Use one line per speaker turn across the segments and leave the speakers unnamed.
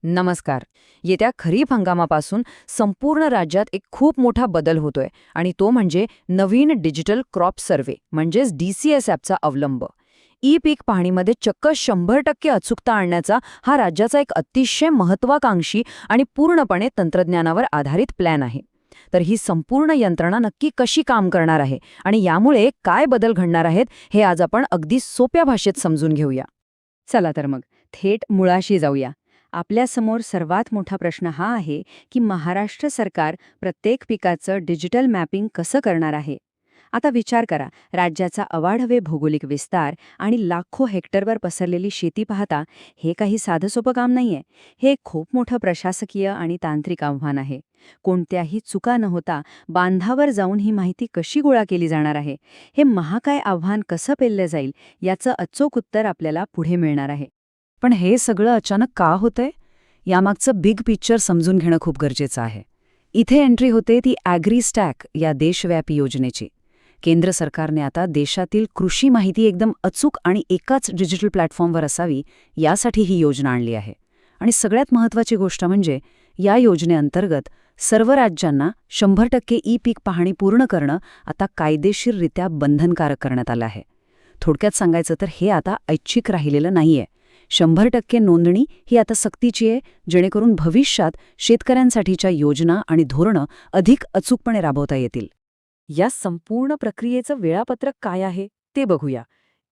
नमस्कार. येत्या खरीप हंगामापासून संपूर्ण राज्यात एक खूप मोठा बदल होतोय आणि तो म्हणजे नवीन डिजिटल क्रॉप सर्व्हे म्हणजेच DCS ॲपचा अवलंब. पीक पाहणीमध्ये चक्क 100% अचूकता आणण्याचा हा राज्याचा एक अतिशय महत्त्वाकांक्षी आणि पूर्णपणे तंत्रज्ञानावर आधारित प्लॅन आहे. तर ही संपूर्ण यंत्रणा नक्की कशी काम करणार आहे आणि यामुळे काय बदल घडणार आहेत हे आज आपण अगदी सोप्या भाषेत समजून घेऊया.
चला तर मग थेट मुळाशी जाऊया. आपल्यासमोर सर्वात मोठा प्रश्न हा आहे की महाराष्ट्र सरकार प्रत्येक पिकाचं डिजिटल मॅपिंग कसं करणार आहे. आता विचार करा, राज्याचा अवाढव्य भौगोलिक विस्तार आणि लाखो हेक्टरवर पसरलेली शेती पाहता हे काही साधं सोपं काम नाहीये. हे एक खूप मोठं प्रशासकीय आणि तांत्रिक आव्हान आहे. कोणत्याही चुका न होता बांधावर जाऊन ही माहिती कशी गोळा केली जाणार आहे, हे महाकाय आव्हान कसं पेललं जाईल, याचं अचूक उत्तर आपल्याला पुढे मिळणार आहे.
पण हे सगळं अचानक का होतंय? यामागचं बिग पिक्चर समजून घेणं खूप गरजेचं आहे. इथे एंट्री होते ती ॲग्रीस्टॅक या देशव्यापी योजनेची. केंद्र सरकारने आता देशातील कृषी माहिती एकदम अचूक आणि एकाच डिजिटल प्लॅटफॉर्मवर असावी यासाठी ही योजना आणली आहे. आणि सगळ्यात महत्त्वाची गोष्ट म्हणजे या योजनेअंतर्गत सर्व राज्यांना 100% पीक पाहणी पूर्ण करणं आता कायदेशीररित्या बंधनकारक करण्यात आलं आहे. थोडक्यात सांगायचं तर हे आता ऐच्छिक राहिलेलं नाहीये. 100% नोंदणी ही आता सक्तीची आहे, जेणेकरून भविष्यात शेतकऱ्यांसाठीच्या योजना आणि धोरणं अधिक अचूकपणे राबवता येतील. या संपूर्ण प्रक्रियेचं वेळापत्रक काय आहे ते बघूया.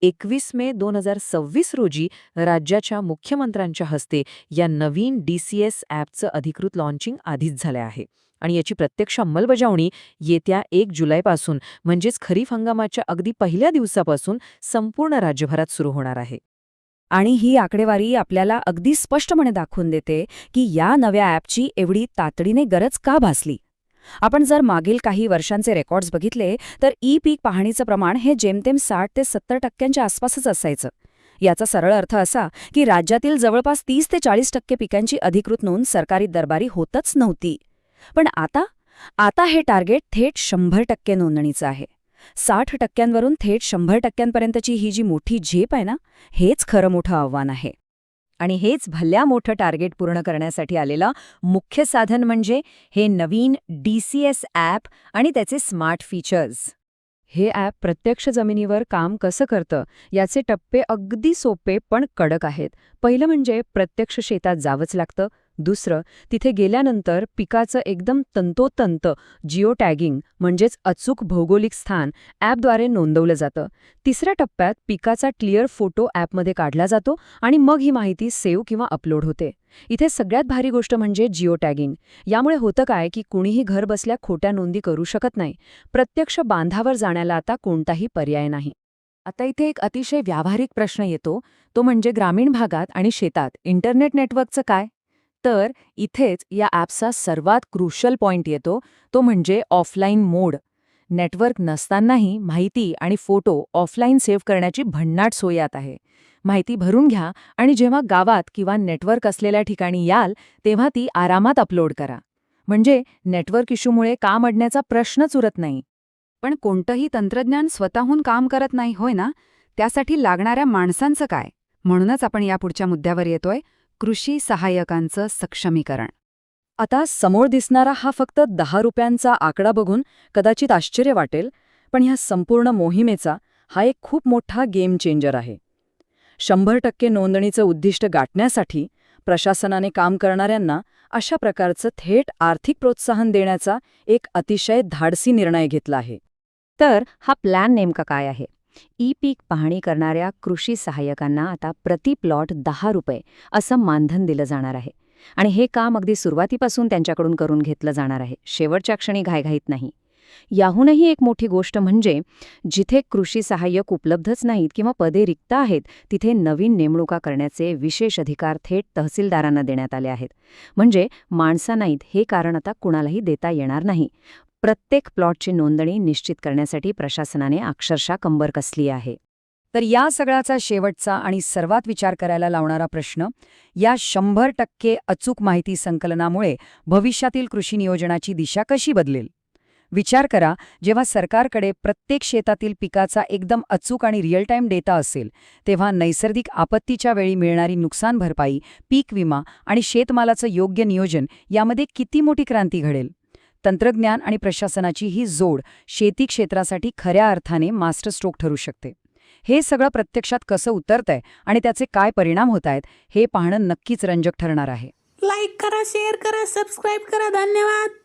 21 मे 2026 रोजी राज्याच्या मुख्यमंत्र्यांच्या हस्ते या नवीन DCS ॲपचं अधिकृत लॉन्चिंग आधीच झालं आहे आणि याची प्रत्यक्ष अंमलबजावणी येत्या 1 जुलैपासून म्हणजेच खरीप हंगामाच्या अगदी पहिल्या दिवसापासून संपूर्ण राज्यभरात सुरू होणार आहे.
आणि ही आकडेवारी आपल्याला अगदी स्पष्टपणे दाखवून देते की या नव्या ॲपची एवढी तातडीने गरज का भासली. आपण जर मागील काही वर्षांचे रेकॉर्ड्स बघितले तर पीक पाहणीचं प्रमाण हे जेमतेम 60 ते 70% आसपासच असायचं. याचा सरळ अर्थ असा की राज्यातील जवळपास 30 ते 40% पिकांची अधिकृत नोंद सरकारी दरबारी होतच नव्हती. पण आता हे टार्गेट थेट 100% नोंदणीचं आहे. 60% थेट 100%पर्यंतची ही जी मोठी झेप आहे ना, हेच खरं मोठं आव्हान आहे.
आणि हेच भल्या मोठं टार्गेट पूर्ण करण्यासाठी आलेलं मुख्य साधन म्हणजे हे नवीन DCS ॲप आणि त्याचे स्मार्ट फीचर्स. हे ॲप प्रत्यक्ष जमिनीवर काम कसं करतं याचे टप्पे अगदी सोपे पण कडक आहेत. पहिलं म्हणजे प्रत्यक्ष शेतात जावंच लागतं. दुसरं, तिथे गेल्यानंतर पिकाचं एकदम तंतोतंत जिओ टॅगिंग म्हणजेच अचूक भौगोलिक स्थान ॲपद्वारे नोंदवलं जातं. तिसऱ्या टप्प्यात पिकाचा क्लिअर फोटो ॲपमध्ये काढला जातो आणि मग ही माहिती सेव्ह किंवा अपलोड होते. इथे सगळ्यात भारी गोष्ट म्हणजे जिओ टॅगिंग. यामुळे होतं काय की कुणीही घर बसल्या खोट्या नोंदी करू शकत नाही. प्रत्यक्ष बांधावर जाण्याला आता कोणताही पर्याय नाही. आता इथे एक अतिशय व्यावहारिक प्रश्न येतो, तो म्हणजे ग्रामीण भागात आणि शेतात इंटरनेट नेटवर्कचं काय? तर इथेच या ॲपचा सर्वात क्रुशल पॉइंट येतो, तो म्हणजे ऑफलाईन मोड. नेटवर्क नसतानाही माहिती आणि फोटो ऑफलाईन सेव्ह करण्याची भन्नाट सोय यात आहे. माहिती भरून घ्या आणि जेव्हा गावात किंवा नेटवर्क असलेल्या ठिकाणी याल तेव्हा ती आरामात अपलोड करा. म्हणजे नेटवर्क इश्यूमुळे काम अडण्याचा प्रश्नच उरत नाही. पण कोणतंही तंत्रज्ञान स्वतःहून काम करत नाही, होय ना? त्यासाठी लागणाऱ्या माणसांचं काय? म्हणूनच आपण यापुढच्या मुद्द्यावर येतोय, कृषी सहाय्यकांचं सक्षमीकरण. आता समोर दिसणारा हा फक्त 10 रुपयांचा आकडा बघून कदाचित आश्चर्य वाटेल, पण ह्या संपूर्ण मोहिमेचा हा एक खूप मोठा गेम चेंजर आहे. 100% नोंदणीचं उद्दिष्ट गाठण्यासाठी प्रशासनाने काम करणाऱ्यांना अशा प्रकारचं थेट आर्थिक प्रोत्साहन देण्याचा एक अतिशय धाडसी निर्णय घेतला आहे.
तर हा प्लॅन नेमका काय आहे? पीक पाहणी करणाऱ्या कृषी सहाय्यकांना आता प्रति प्लॉट 10 रुपये असं मानधन दिलं जाणार आहे. आणि हे काम अगदी सुरुवातीपासून त्यांच्याकडून करून घेतलं जाणार आहे, शेवटच्या क्षणी घाईघाईत नाही. याहूनही एक मोठी गोष्ट म्हणजे जिथे कृषी सहाय्यक उपलब्धच नाहीत किंवा पदे रिक्त आहेत, तिथे नवीन नेमणुका करण्याचे विशेष अधिकार थेट तहसीलदारांना देण्यात आले आहेत. म्हणजे माणसं नाहीत हे कारण आता कुणालाही देता येणार नाही. प्रत्येक प्लॉटची नोंदणी निश्चित करण्यासाठी प्रशासनाने अक्षरशः कंबर कसली आहे.
तर या सगळ्याचा शेवटचा आणि सर्वात विचार करायला लावणारा प्रश्न, या 100% अचूक माहिती संकलनामुळे भविष्यातील कृषी नियोजनाची दिशा कशी बदलेल? विचार करा, जेव्हा सरकारकडे प्रत्येक शेतातील पिकाचा एकदम अचूक आणि रिअल टाईम डेटा असेल, तेव्हा नैसर्गिक आपत्तीच्या वेळी मिळणारी नुकसान भरपाई, पीक विमा आणि शेतमालाचं योग्य नियोजन यामध्ये किती मोठी क्रांती घडेल. तंत्रज्ञान आणि प्रशासनाची ही जोड शेती क्षेत्रासाठी खऱ्या अर्थाने मास्टर स्ट्रोक ठरू शकते. हे सगळं प्रत्यक्षात कसं उतरतंय आणि त्याचे काय परिणाम होत आहेत हे पाहणं नक्कीच रंजक ठरणार आहे.
लाईक करा, शेअर करा, सबस्क्राईब करा. धन्यवाद.